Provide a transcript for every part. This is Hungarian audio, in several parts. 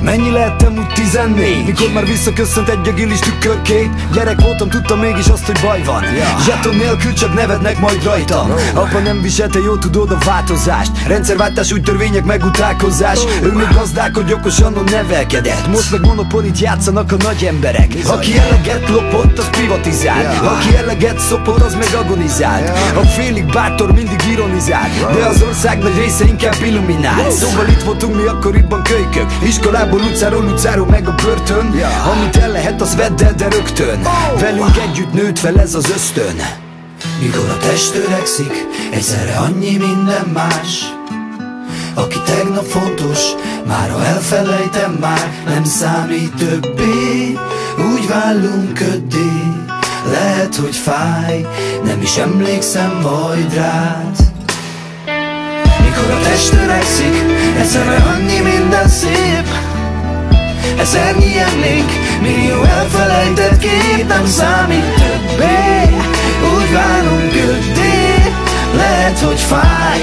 Mennyi lehettem úgy 14, mikor már visszaköszönt egy agilis tükörkép. Gyerek voltam, tudtam mégis azt, hogy baj van. Zseton nélkül csak nevetnek majd rajtam. Apa nem viselte, jól tudod a változást. Rendszerváltás, új törvények, megutálkozás. Ő még gazdálkodj, okosan nevelkedett. Most meg monopolit játszanak a nagy emberek. Aki eleget lopott, az privatizált. Aki eleget szopott, az meg agonizált. A félig bátor mindig ironizált, de az ország nagy része inkább illuminált. Szóval itt voltunk mi akkoriban kölykök. Iskolából utcáról meg a börtön. Amit el lehet, az vedd el, de rögtön. Velünk együtt nőtt fel ez az ösztön. Mikor a test öregszik, egyszerre annyi minden más. Aki tegnap fontos, mára elfelejtem már. Nem számít többé, úgy válunk köddé. Lehet, hogy fáj, nem is emlékszem majd rád. Mikor a test öregszik, egyszerre annyi minden szép. Ezernyi emlék, millió elfelejtett kép. Nem számít többé, úgy válunk köddé. Lehet, hogy fáj,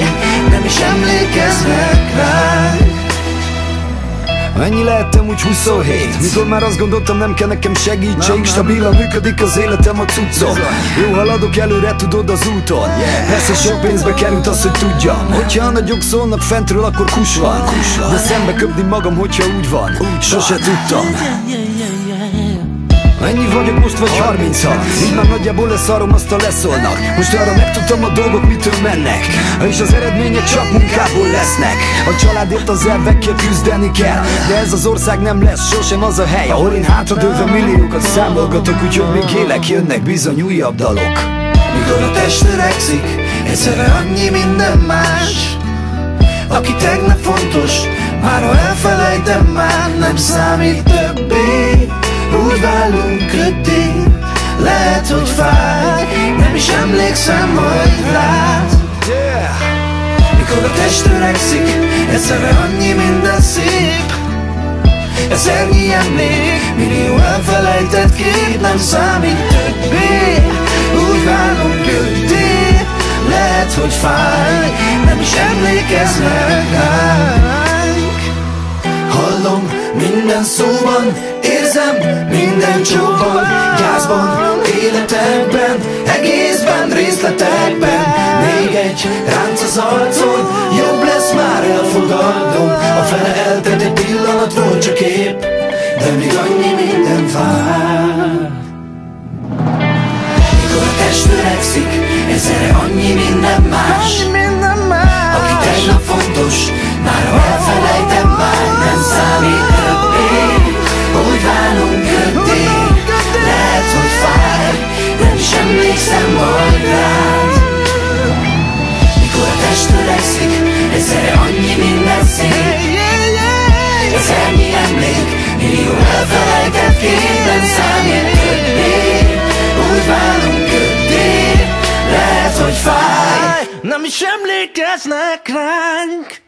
nem is emlékeznek ránk. Mennyi lehettem úgy 27, mikor már azt gondoltam, nem kell nekem segítség. Stabilan működik az életem, a cuccom. Jó haladok előre, tudod, az úton. Persze sok pénzbe került az, hogy tudjam. Hogyha a nagyok szólnak fentről, akkor kus van. De szembe köpni magam, hogyha úgy van. Sose tudtam. Mennyi vagyok most, vagy 36? Így már nagyjából leszarom, azt a leszólnak. Most arra megtudtam a dolgok mitől mennek, és az eredmények csak munkából lesznek. A családért az elvekért küzdeni kell, de ez az ország nem lesz sosem az a hely, ahol én hátradőlve milliókat számolgatok. Úgyhogy még élek, jönnek bizony újabb dalok. Mikor a test öregszik, egyszerre annyi minden más. Aki tegnap fontos, mára elfelejtem már. Nem számít többé, úgy válunk köddé. Lehet, hogy fáj, nem is emlékszem majd rád. Mikor a test öregszik, egyszerre annyi minden szép. Ezernyi emlék, millió elfelejtett kép. Nem számít többé, úgy válunk köddé. Lehet, hogy fáj, nem is emlékeznek ránk. Hallom minden szóban, érzem minden csókban, gyászban, életemben, egészben, részletekben. Még egy ránc az arcon, jobb lesz már elfogadnom. A fele eltelt egy pillanat, volt csak épp, de még annyi minden vár. Mikor a test öregszik, egyszerre annyi minden más. Aki tegnap fontos, mára elfelejtem már. Nem számít többé, úgy válunk köddé. Lehet, hogy fáj, nem is emlékszem majd rád. Mikor a test öregszik, egyszerre annyi minden szép. Ezernyi emlék, millió elfelejtett kép. Nem számít többé, úgy válunk köddé. Lehet, hogy fáj, nem is emlékeznek ránk.